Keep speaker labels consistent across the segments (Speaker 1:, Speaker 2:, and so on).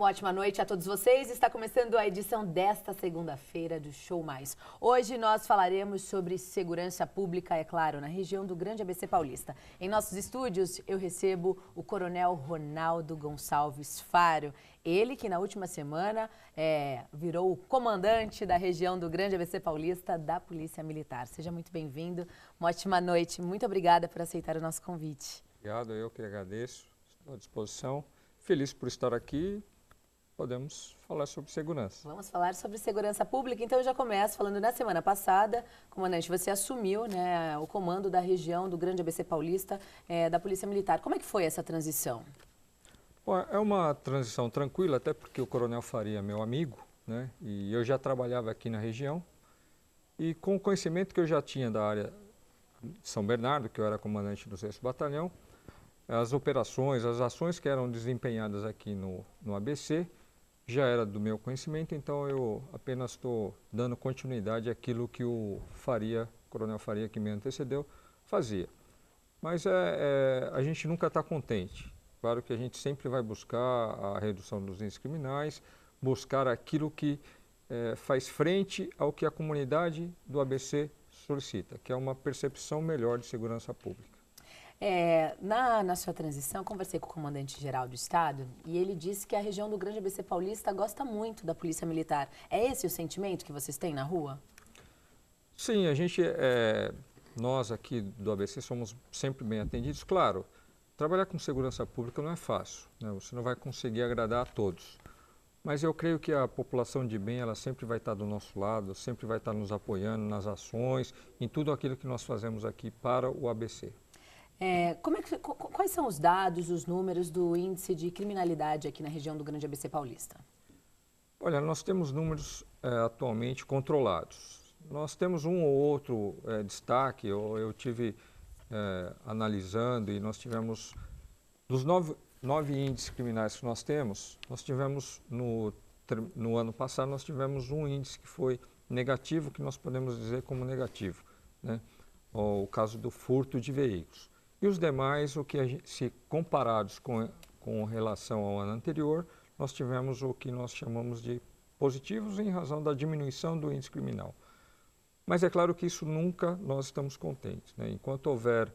Speaker 1: Uma ótima noite a todos vocês. Está começando a edição desta segunda-feira do Show Mais. Hoje nós falaremos sobre segurança pública, é claro, na região do Grande ABC Paulista. Em nossos estúdios eu recebo o Coronel Ronaldo Gonçalves Faro. Ele que na última semana virou o comandante da região do Grande ABC Paulista da Polícia Militar. Seja muito bem-vindo. Uma ótima noite. Muito obrigada por aceitar o nosso convite.
Speaker 2: Obrigado, eu que agradeço. Estou à disposição. Feliz por estar aqui. Podemos falar sobre segurança.
Speaker 1: Vamos falar sobre segurança pública, então eu já começo falando na semana passada, comandante, você assumiu o comando da região do Grande ABC Paulista da Polícia Militar. Como é que foi essa transição?
Speaker 2: Bom, é uma transição tranquila, até porque o Coronel Faria é meu amigo, né? E eu já trabalhava aqui na região. E com o conhecimento que eu já tinha da área de São Bernardo, que eu era comandante do 6º Batalhão, as operações, as ações que eram desempenhadas aqui no ABC, já era do meu conhecimento, então eu apenas estou dando continuidade àquilo que o Coronel Faria, que me antecedeu, fazia. Mas a gente nunca está contente. Claro que a gente sempre vai buscar a redução dos índices criminais, buscar aquilo que faz frente ao que a comunidade do ABC solicita, que é uma percepção melhor de segurança pública.
Speaker 1: Na sua transição, eu conversei com o comandante-geral do Estado e ele disse que a região do Grande ABC Paulista gosta muito da Polícia Militar. É esse o sentimento que vocês têm na rua?
Speaker 2: Sim, nós aqui do ABC somos sempre bem atendidos. Claro, trabalhar com segurança pública não é fácil, né? Você não vai conseguir agradar a todos. Mas eu creio que a população de bem, ela sempre vai estar do nosso lado, sempre vai estar nos apoiando nas ações, em tudo aquilo que nós fazemos aqui para o ABC.
Speaker 1: Quais são os dados, os números do índice de criminalidade aqui na região do Grande ABC Paulista?
Speaker 2: Olha, nós temos números atualmente controlados. Nós temos um ou outro destaque, eu tive analisando e nós tivemos, dos nove índices criminais que nós tivemos no ano passado, nós tivemos um índice que foi negativo, que nós podemos dizer como negativo, né? O caso do furto de veículos. E os demais, se comparados com relação ao ano anterior, nós tivemos o que nós chamamos de positivos em razão da diminuição do índice criminal. Mas é claro que isso nunca nós estamos contentes, né? Enquanto houver,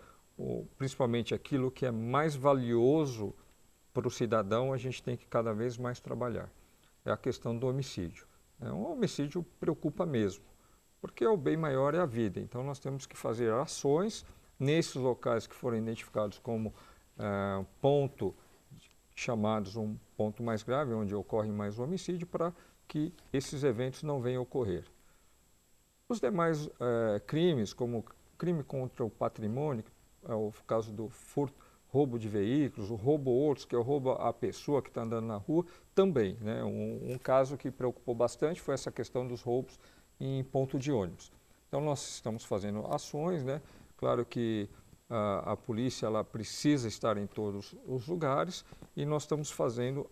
Speaker 2: principalmente aquilo que é mais valioso para o cidadão, a gente tem que cada vez mais trabalhar. É a questão do homicídio. O homicídio preocupa mesmo, porque o bem maior é a vida. Então nós temos que fazer ações nesses locais que foram identificados como chamados um ponto mais grave, onde ocorre mais o homicídio, para que esses eventos não venham a ocorrer. Os demais crimes, como crime contra o patrimônio, é o caso do furto, roubo de veículos, o roubo outros, que é o roubo à pessoa que está andando na rua, também, né? Um caso que preocupou bastante foi essa questão dos roubos em ponto de ônibus. Então nós estamos fazendo ações, né? Claro que a polícia ela precisa estar em todos os lugares e nós estamos fazendo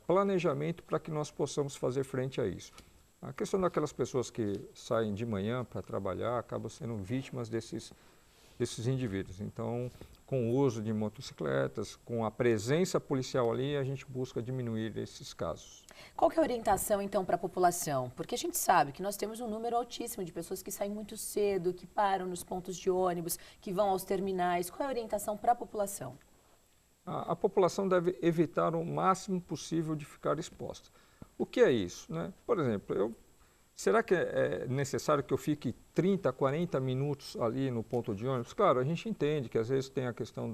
Speaker 2: planejamento para que nós possamos fazer frente a isso. A questão daquelas pessoas que saem de manhã para trabalhar acabam sendo vítimas desses indivíduos. Então, com o uso de motocicletas, com a presença policial ali, a gente busca diminuir esses casos.
Speaker 1: Qual que é a orientação, então, para a população? Porque a gente sabe que nós temos um número altíssimo de pessoas que saem muito cedo, que param nos pontos de ônibus, que vão aos terminais. Qual é a orientação para a população?
Speaker 2: A população deve evitar o máximo possível de ficar exposta. O que é isso, né? Por exemplo, será que é necessário que eu fique 30, 40 minutos ali no ponto de ônibus? Claro, a gente entende que às vezes tem a questão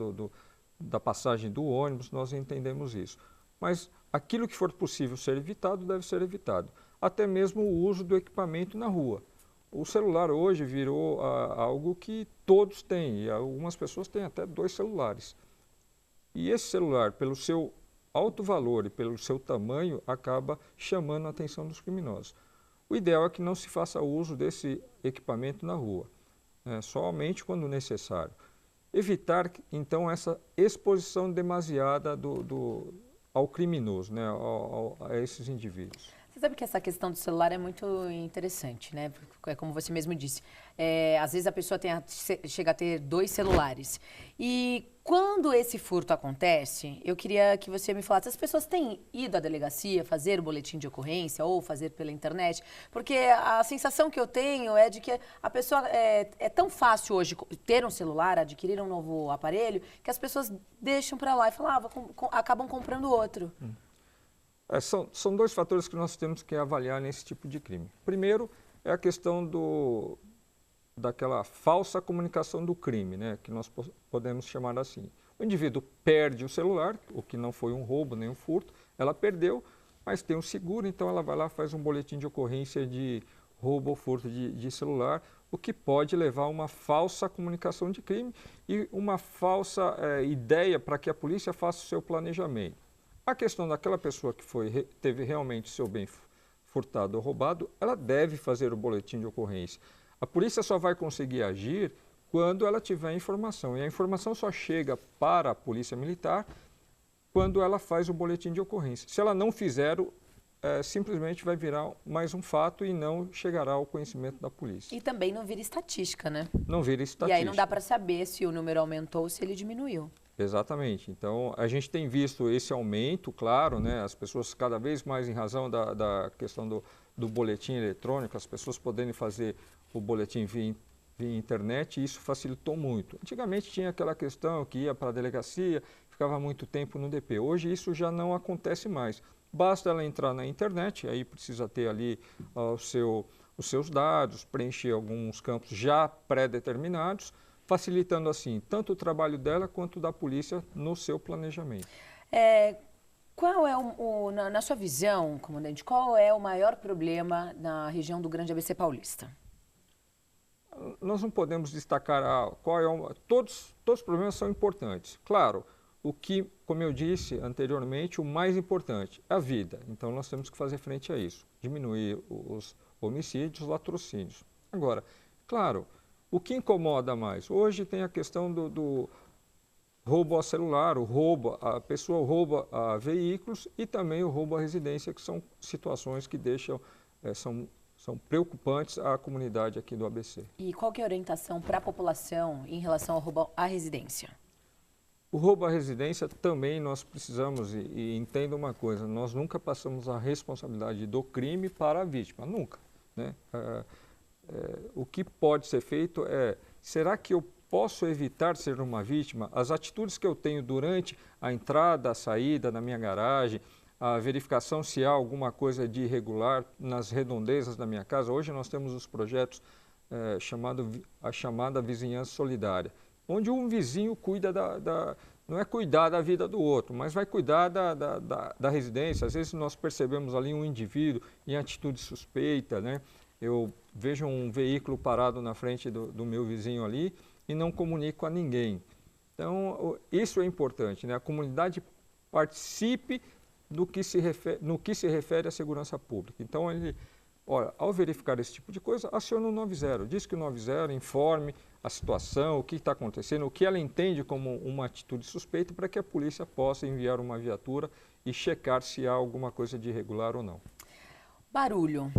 Speaker 2: da passagem do ônibus, nós entendemos isso. Mas aquilo que for possível ser evitado, deve ser evitado. Até mesmo o uso do equipamento na rua. O celular hoje virou algo que todos têm, e algumas pessoas têm até 2 celulares. E esse celular, pelo seu alto valor e pelo seu tamanho, acaba chamando a atenção dos criminosos. O ideal é que não se faça uso desse equipamento na rua, somente quando necessário. Evitar, então, essa exposição demasiada ao criminoso, né, a esses indivíduos.
Speaker 1: Você Você sabe que essa questão do celular é muito interessante, né? É como você mesmo disse. Às vezes a pessoa chega a ter 2 celulares. E quando esse furto acontece, eu queria que você me falasse, as pessoas têm ido à delegacia fazer o boletim de ocorrência ou fazer pela internet? Porque a sensação que eu tenho é de que a pessoa é tão fácil hoje ter um celular, adquirir um novo aparelho, que as pessoas deixam para lá e falam, acabam comprando outro.
Speaker 2: São 2 fatores que nós temos que avaliar nesse tipo de crime. Primeiro é a questão daquela falsa comunicação do crime, né, que nós podemos chamar assim. O indivíduo perde o celular, o que não foi um roubo nem um furto, ela perdeu, mas tem um seguro, então ela vai lá e faz um boletim de ocorrência de roubo ou furto de celular, o que pode levar a uma falsa comunicação de crime e uma falsa ideia para que a polícia faça o seu planejamento. A questão daquela pessoa que teve realmente seu bem furtado ou roubado, ela deve fazer o boletim de ocorrência. A polícia só vai conseguir agir quando ela tiver informação. E a informação só chega para a polícia militar quando ela faz o boletim de ocorrência. Se ela não fizer, simplesmente vai virar mais um fato e não chegará ao conhecimento da polícia.
Speaker 1: E também não vira estatística, né?
Speaker 2: Não vira estatística.
Speaker 1: E aí não dá para saber se o número aumentou ou se ele diminuiu.
Speaker 2: Exatamente. Então, a gente tem visto esse aumento, claro, né? As pessoas cada vez mais, em razão da questão do boletim eletrônico, as pessoas poderem fazer o boletim via internet, e isso facilitou muito. Antigamente tinha aquela questão que ia para a delegacia, ficava muito tempo no DP. Hoje isso já não acontece mais. Basta ela entrar na internet, aí precisa ter ali os seus dados, preencher alguns campos já pré-determinados, facilitando assim tanto o trabalho dela quanto da polícia no seu planejamento.
Speaker 1: Qual é na sua visão, comandante, qual é o maior problema na região do Grande ABC Paulista?
Speaker 2: Nós não podemos destacar todos os problemas são importantes. Claro, o que, como eu disse anteriormente, o mais importante é a vida. Então nós temos que fazer frente a isso, diminuir os homicídios, os latrocínios. Agora, claro, o que incomoda mais? Hoje tem a questão do roubo ao celular, a pessoa rouba a veículos e também o roubo à residência, que são situações que deixam, são preocupantes à comunidade aqui do ABC.
Speaker 1: E qual que é a orientação para a população em relação ao roubo à residência?
Speaker 2: O roubo à residência também nós precisamos, e entenda uma coisa, nós nunca passamos a responsabilidade do crime para a vítima, nunca, né? O que pode ser feito será que eu posso evitar ser uma vítima? As atitudes que eu tenho durante a entrada, a saída na minha garagem, a verificação se há alguma coisa de irregular nas redondezas da minha casa. Hoje nós temos os projetos a chamada vizinhança solidária, onde um vizinho cuida não é cuidar da vida do outro, mas vai cuidar da residência. Às vezes nós percebemos ali um indivíduo em atitude suspeita, né? Eu vejo um veículo parado na frente do meu vizinho ali e não comunico a ninguém. Então, isso é importante, né? A comunidade participe no que se refere à segurança pública. Então, ao verificar esse tipo de coisa, aciona o 90. Diz que o 90 informe a situação, o que está acontecendo, o que ela entende como uma atitude suspeita, para que a polícia possa enviar uma viatura e checar se há alguma coisa de irregular ou não.
Speaker 1: Barulho.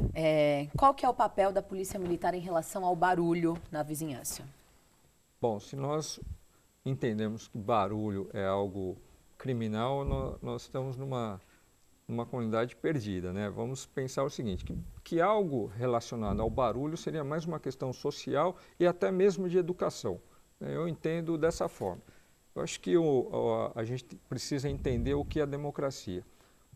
Speaker 1: Qual que é o papel da Polícia Militar em relação ao barulho na vizinhança?
Speaker 2: Bom, se nós entendemos que barulho é algo criminal, nós estamos numa comunidade perdida, né? Vamos pensar o seguinte, que algo relacionado ao barulho seria mais uma questão social e até mesmo de educação. Eu entendo dessa forma. Eu acho que a gente precisa entender o que é a democracia.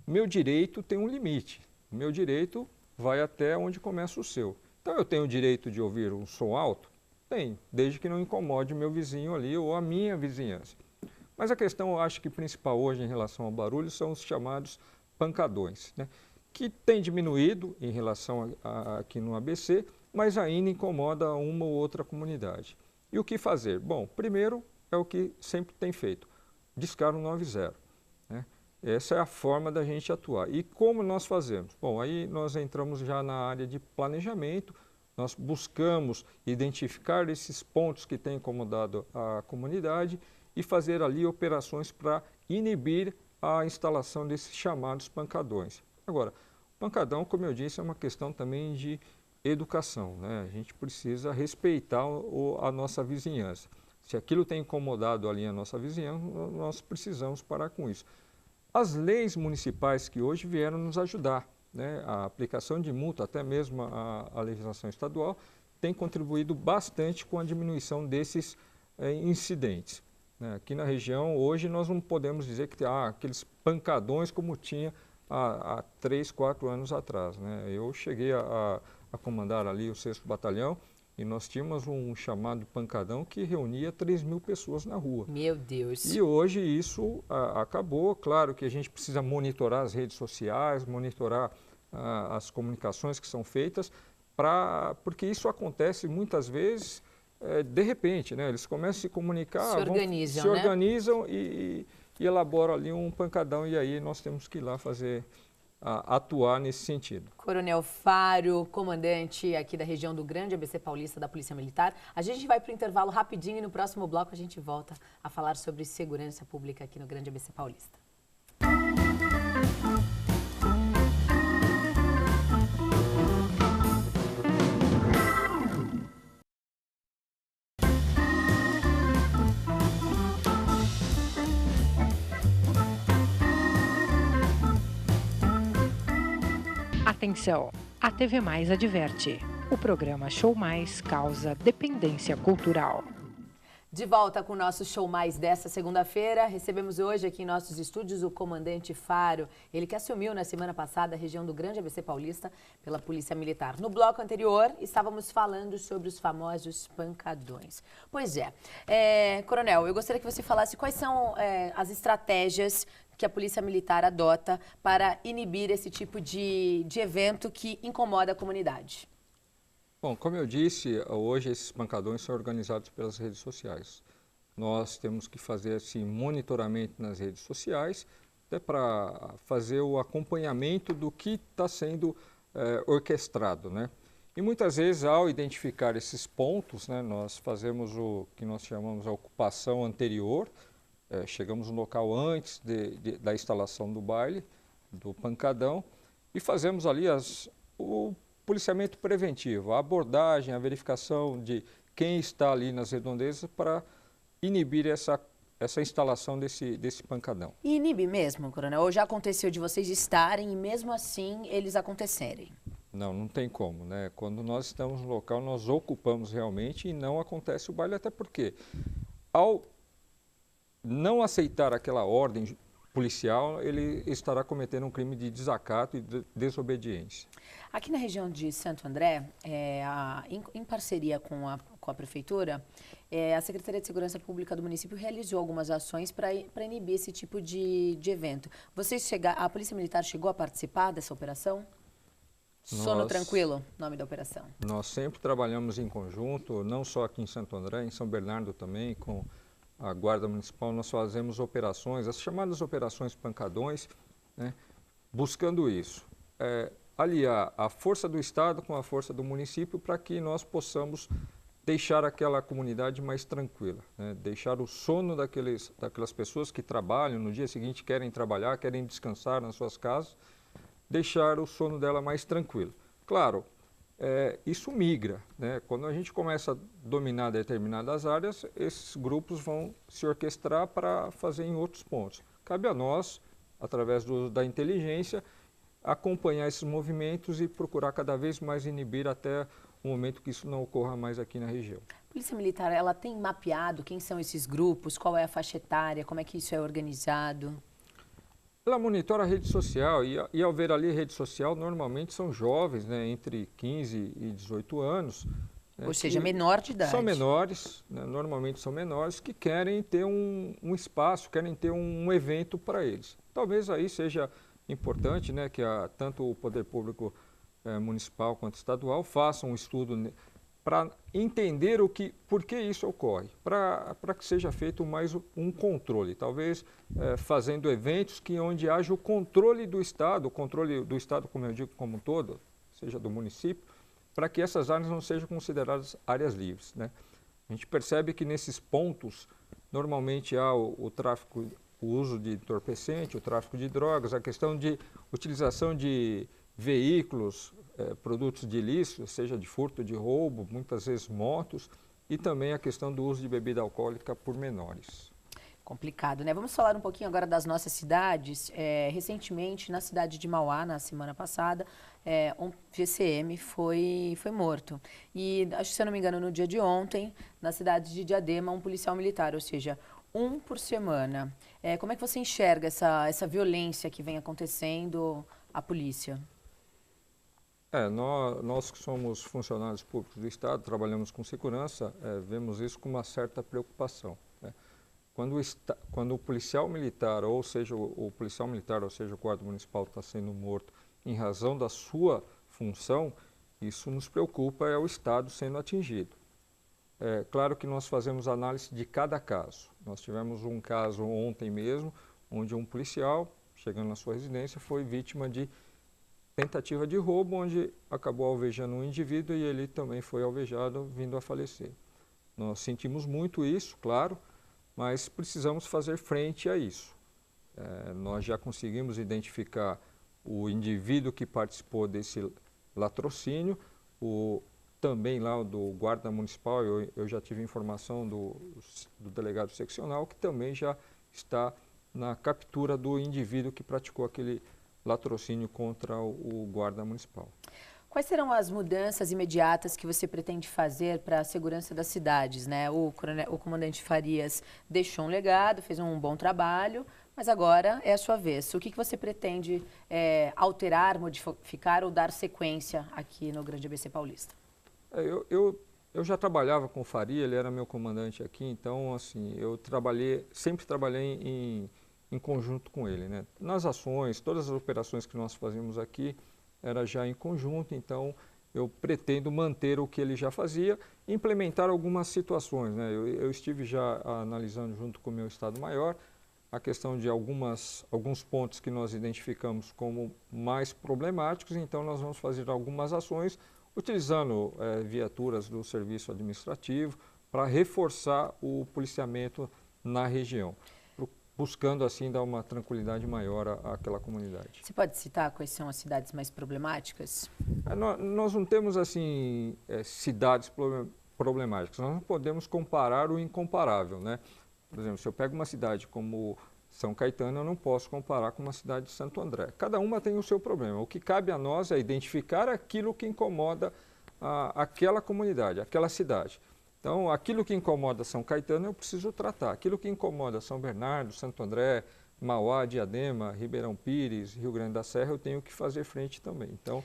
Speaker 2: O meu direito tem um limite. O meu direito vai até onde começa o seu. Então, eu tenho o direito de ouvir um som alto? Tenho, desde que não incomode o meu vizinho ali ou a minha vizinhança. Mas a questão, eu acho que principal hoje em relação ao barulho são os chamados pancadões, né? Que tem diminuído em relação aqui no ABC, mas ainda incomoda uma ou outra comunidade. E o que fazer? Bom, primeiro é o que sempre tem feito, discar o 90. Né? Essa é a forma da gente atuar. E como nós fazemos? Bom, aí nós entramos já na área de planejamento, nós buscamos identificar esses pontos que têm incomodado a comunidade e fazer ali operações para inibir a instalação desses chamados pancadões. Agora, Pancadão, como eu disse, é uma questão também de educação, né? A gente precisa respeitar a nossa vizinhança. Se aquilo tem incomodado ali a nossa vizinhança, nós precisamos parar com isso. As leis municipais que hoje vieram nos ajudar, né? A aplicação de multa, até mesmo a legislação estadual, tem contribuído bastante com a diminuição desses incidentes, né? Aqui na região, hoje, nós não podemos dizer que tem aqueles pancadões como tinha há 3, 4 anos atrás, né? Eu cheguei a comandar ali o 6º Batalhão e nós tínhamos um chamado pancadão que reunia 3.000 pessoas na rua.
Speaker 1: Meu Deus!
Speaker 2: E hoje isso acabou. Claro que a gente precisa monitorar as redes sociais, monitorar as comunicações que são feitas, porque isso acontece muitas vezes de repente, né? Eles começam a se comunicar, se organizam e elaboram ali um pancadão e aí nós temos que ir lá atuar nesse sentido.
Speaker 1: Coronel Faro, comandante aqui da região do Grande ABC Paulista da Polícia Militar. A gente vai para o intervalo rapidinho e no próximo bloco a gente volta a falar sobre segurança pública aqui no Grande ABC Paulista.
Speaker 3: Atenção, a TV Mais adverte. O programa Show Mais causa dependência cultural.
Speaker 1: De volta com o nosso Show Mais desta segunda-feira, recebemos hoje aqui em nossos estúdios o comandante Faro, ele que assumiu na semana passada a região do Grande ABC Paulista pela Polícia Militar. No bloco anterior, estávamos falando sobre os famosos pancadões. Pois Coronel, eu gostaria que você falasse quais são as estratégias que a Polícia Militar adota para inibir esse tipo de evento que incomoda a comunidade.
Speaker 2: Bom, como eu disse, hoje esses pancadões são organizados pelas redes sociais. Nós temos que fazer assim, monitoramento nas redes sociais, até para fazer o acompanhamento do que está sendo orquestrado, né? E muitas vezes, ao identificar esses pontos, né, nós fazemos o que nós chamamos a ocupação anterior, chegamos no local antes da instalação do baile, do pancadão, e fazemos ali o policiamento preventivo, a abordagem, a verificação de quem está ali nas redondezas para inibir essa instalação desse pancadão.
Speaker 1: E inibe mesmo, Coronel? Ou já aconteceu de vocês estarem e mesmo assim eles acontecerem?
Speaker 2: Não tem como, né? Quando nós estamos no local, nós ocupamos realmente e não acontece o baile, até porque ao não aceitar aquela ordem policial, ele estará cometendo um crime de desacato e de desobediência.
Speaker 1: Aqui na região de Santo André, em parceria com a Prefeitura, a Secretaria de Segurança Pública do município realizou algumas ações para inibir esse tipo de evento. A Polícia Militar chegou a participar dessa operação? Sono Tranquilo, nome da operação.
Speaker 2: Nós sempre trabalhamos em conjunto, não só aqui em Santo André, em São Bernardo também, com a Guarda Municipal. Nós fazemos operações, as chamadas operações pancadões, né, buscando isso. Aliar a força do Estado com a força do município para que nós possamos deixar aquela comunidade mais tranquila, né, deixar o sono daquelas pessoas que trabalham, no dia seguinte querem trabalhar, querem descansar nas suas casas, deixar o sono dela mais tranquilo. Claro, isso migra, né? Quando a gente começa a dominar determinadas áreas, esses grupos vão se orquestrar para fazer em outros pontos. Cabe a nós, através da inteligência, acompanhar esses movimentos e procurar cada vez mais inibir até o momento que isso não ocorra mais aqui na região.
Speaker 1: A Polícia Militar, ela tem mapeado quem são esses grupos, qual é a faixa etária, como é que isso é organizado?
Speaker 2: Ela monitora a rede social e ao ver ali a rede social, normalmente são jovens, né, entre 15 e 18 anos.
Speaker 1: Ou seja, menor de idade.
Speaker 2: São menores, né, normalmente são menores, que querem ter um espaço, querem ter um evento para eles. Talvez aí seja importante, né, que tanto o poder público municipal quanto estadual façam um estudo para entender por que isso ocorre, para que seja feito mais um controle, talvez fazendo eventos onde haja o controle do Estado, como eu digo, como um todo, seja do município, para que essas áreas não sejam consideradas áreas livres, né? A gente percebe que nesses pontos, normalmente há o tráfico, o uso de entorpecente, o tráfico de drogas, a questão de utilização de veículos, produtos de ilícito, seja de furto, de roubo, muitas vezes motos, e também a questão do uso de bebida alcoólica por menores.
Speaker 1: Complicado, né? Vamos falar um pouquinho agora das nossas cidades. Recentemente, na cidade de Mauá, na semana passada, um GCM foi morto. E, acho que se eu não me engano, no dia de ontem, na cidade de Diadema, um policial militar, ou seja, um por semana. Como é que você enxerga essa violência que vem acontecendo à polícia?
Speaker 2: Nós que somos funcionários públicos do Estado, trabalhamos com segurança, vemos isso com uma certa preocupação, né? Quando o policial militar, ou seja, o policial militar, ou seja, o guarda municipal está sendo morto em razão da sua função, isso nos preocupa, é o Estado sendo atingido. Claro que nós fazemos análise de cada caso. Nós tivemos um caso ontem mesmo, onde um policial, chegando na sua residência, foi vítima de tentativa de roubo, onde acabou alvejando um indivíduo e ele também foi alvejado, vindo a falecer. Nós sentimos muito isso, claro, mas precisamos fazer frente a isso. Nós já conseguimos identificar o indivíduo que participou desse latrocínio, também lá do guarda municipal, eu já tive informação do delegado seccional, que também já está na captura do indivíduo que praticou aquele latrocínio contra o guarda municipal.
Speaker 1: Quais serão as mudanças imediatas que você pretende fazer para a segurança das cidades, né? O comandante Farias deixou um legado, fez um bom trabalho, mas agora é a sua vez. O que você pretende alterar, modificar ou dar sequência aqui no Grande ABC Paulista?
Speaker 2: Eu já trabalhava com o Faria, ele era meu comandante aqui, então assim, sempre trabalhei em conjunto com ele, né? Nas ações, todas as operações que nós fazíamos aqui, era já em conjunto, então eu pretendo manter o que ele já fazia e implementar algumas situações, né? Eu estive já analisando junto com o meu Estado-Maior a questão de alguns pontos que nós identificamos como mais problemáticos, então nós vamos fazer algumas ações utilizando viaturas do serviço administrativo para reforçar o policiamento na região, buscando assim dar uma tranquilidade maior àquela comunidade.
Speaker 1: Você pode citar quais são as cidades mais problemáticas?
Speaker 2: Nós não temos assim cidades problemáticas, nós não podemos comparar o incomparável, né? Por exemplo, se eu pego uma cidade como São Caetano, eu não posso comparar com uma cidade de Santo André. Cada uma tem o seu problema. O que cabe a nós é identificar aquilo que incomoda aquela comunidade, aquela cidade. Então, aquilo que incomoda São Caetano eu preciso tratar. Aquilo que incomoda São Bernardo, Santo André, Mauá, Diadema, Ribeirão Pires, Rio Grande da Serra, eu tenho que fazer frente também. Então,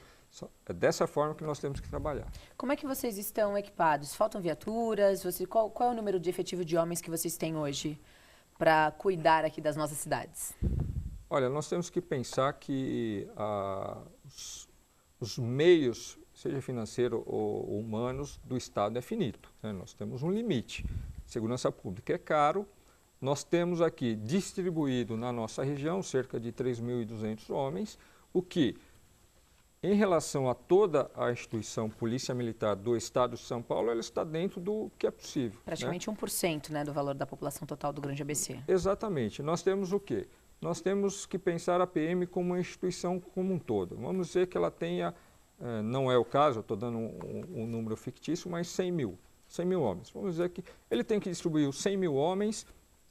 Speaker 2: é dessa forma que nós temos que trabalhar.
Speaker 1: Como é que vocês estão equipados? Faltam viaturas? Qual é o número de efetivo de homens que vocês têm hoje para cuidar aqui das nossas cidades?
Speaker 2: Olha, nós temos que pensar que os meios, seja financeiro ou humanos, do Estado é finito, né? Nós temos um limite. Segurança pública é caro. Nós temos aqui distribuído na nossa região cerca de 3.200 homens, o que, em relação a toda a instituição Polícia Militar do Estado de São Paulo, ela está dentro do que é possível.
Speaker 1: Praticamente, né? 1%, né, do valor da população total do Grande ABC.
Speaker 2: Exatamente. Nós temos o quê? Nós temos que pensar a PM como uma instituição como um todo. Vamos dizer que ela tenha, não é o caso, eu estou dando um número fictício, mas 100 mil homens. Vamos dizer que ele tem que distribuir os 100 mil homens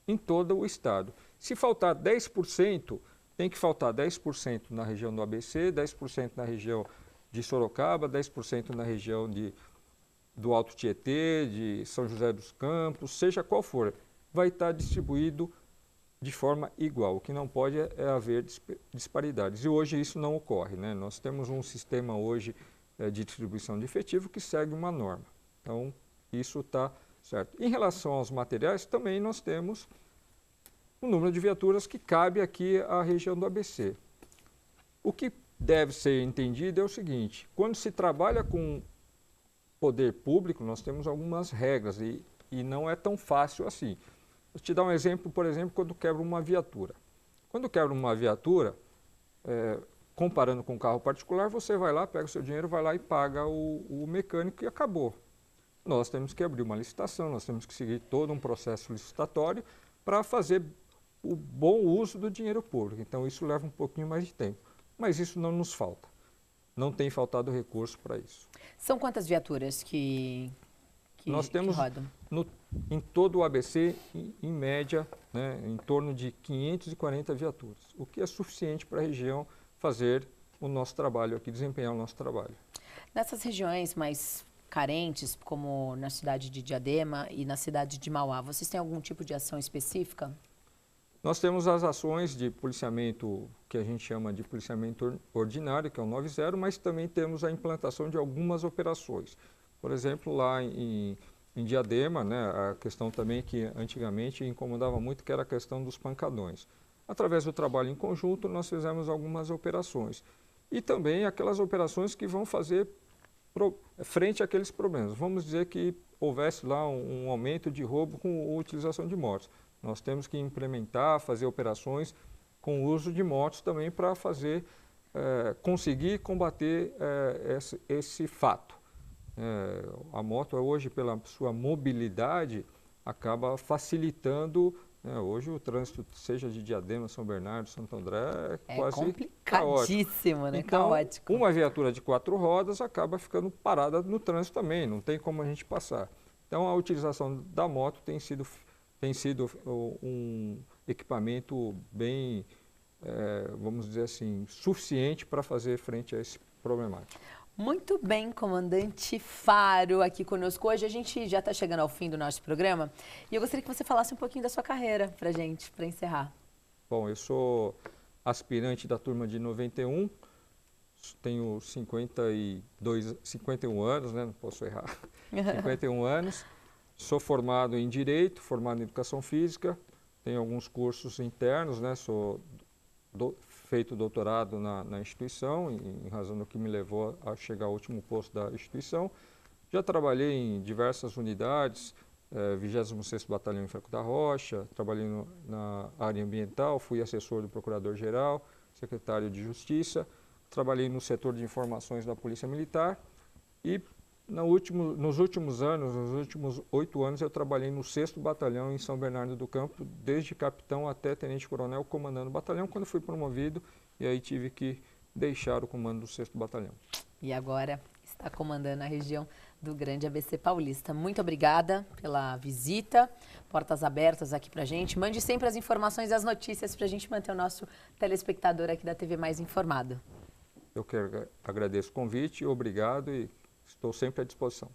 Speaker 2: em todo o Estado. Se faltar 10%, tem que faltar 10% na região do ABC, 10% na região de Sorocaba, 10% na região do Alto Tietê, de São José dos Campos, seja qual for, vai estar distribuído de forma igual. O que não pode é haver disparidades. E hoje isso não ocorre, né? Nós temos um sistema hoje de distribuição de efetivo que segue uma norma. Então, isso está certo. Em relação aos materiais, também nós temos o número de viaturas que cabe aqui à região do ABC. O que deve ser entendido é o seguinte: quando se trabalha com poder público, nós temos algumas regras e não é tão fácil assim. Vou te dar um exemplo, por exemplo, quando quebra uma viatura. Quando quebra uma viatura, comparando com um carro particular, você vai lá, pega o seu dinheiro, vai lá e paga o mecânico e acabou. Nós temos que abrir uma licitação, nós temos que seguir todo um processo licitatório para fazer o bom uso do dinheiro público. Então, isso leva um pouquinho mais de tempo, mas isso não nos falta. não tem faltado recurso para isso.
Speaker 1: São quantas viaturas
Speaker 2: Nós temos
Speaker 1: que rodam?
Speaker 2: Em todo o ABC, em média, né, em torno de 540 viaturas, o que é suficiente para a região fazer o nosso trabalho aqui, desempenhar o nosso trabalho.
Speaker 1: Nessas regiões mais carentes, como na cidade de Diadema e na cidade de Mauá, vocês têm algum tipo de ação específica?
Speaker 2: Nós temos as ações de policiamento, que a gente chama de policiamento ordinário, que é o 90, mas também temos a implantação de algumas operações. Por exemplo, lá em Diadema, né, a questão também que antigamente incomodava muito, que era a questão dos pancadões. Através do trabalho em conjunto, nós fizemos algumas operações. E também aquelas operações que vão fazer frente àqueles problemas. Vamos dizer que houvesse lá um aumento de roubo com a utilização de motos. Nós temos que implementar, fazer operações com o uso de motos também para conseguir combater esse fato. A moto hoje, pela sua mobilidade, acaba facilitando. Hoje o trânsito, seja de Diadema, São Bernardo, Santo André, é quase
Speaker 1: complicadíssimo,
Speaker 2: caótico.
Speaker 1: né?
Speaker 2: Então,
Speaker 1: caótico.
Speaker 2: Uma viatura de 4 rodas acaba ficando parada no trânsito também, não tem como a gente passar. Então a utilização da moto tem sido um equipamento bem, vamos dizer assim, suficiente para fazer frente a esse problemático.
Speaker 1: Muito bem, comandante Faro, aqui conosco hoje. A gente já está chegando ao fim do nosso programa e eu gostaria que você falasse um pouquinho da sua carreira para gente, para encerrar.
Speaker 2: Bom, eu sou aspirante da turma de 91, tenho 51 anos, né? Não posso errar, 51 anos. Sou formado em Direito, formado em Educação Física, tenho alguns cursos internos, né? Feito doutorado na instituição, em razão do que me levou a chegar ao último posto da instituição. Já trabalhei em diversas unidades, 26º Batalhão em Franco da Rocha, trabalhei na área ambiental, fui assessor do Procurador-Geral, secretário de Justiça, trabalhei no setor de informações da Polícia Militar e nos últimos 8 anos, eu trabalhei no 6º Batalhão em São Bernardo do Campo, desde capitão até tenente-coronel, comandando o batalhão, quando fui promovido, e aí tive que deixar o comando do 6º Batalhão.
Speaker 1: E agora está comandando a região do Grande ABC Paulista. Muito obrigada pela visita, portas abertas aqui pra gente. Mande sempre as informações e as notícias para a gente manter o nosso telespectador aqui da TV Mais informado.
Speaker 2: Eu quero agradeço o convite, obrigado e estou sempre à disposição.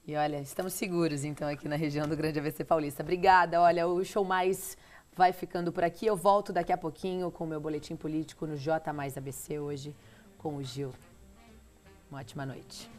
Speaker 1: E olha, estamos seguros então aqui na região do Grande ABC Paulista. Obrigada, olha, o Show Mais vai ficando por aqui. Eu volto daqui a pouquinho com o meu boletim político no J Mais ABC hoje com o Gil. Uma ótima noite.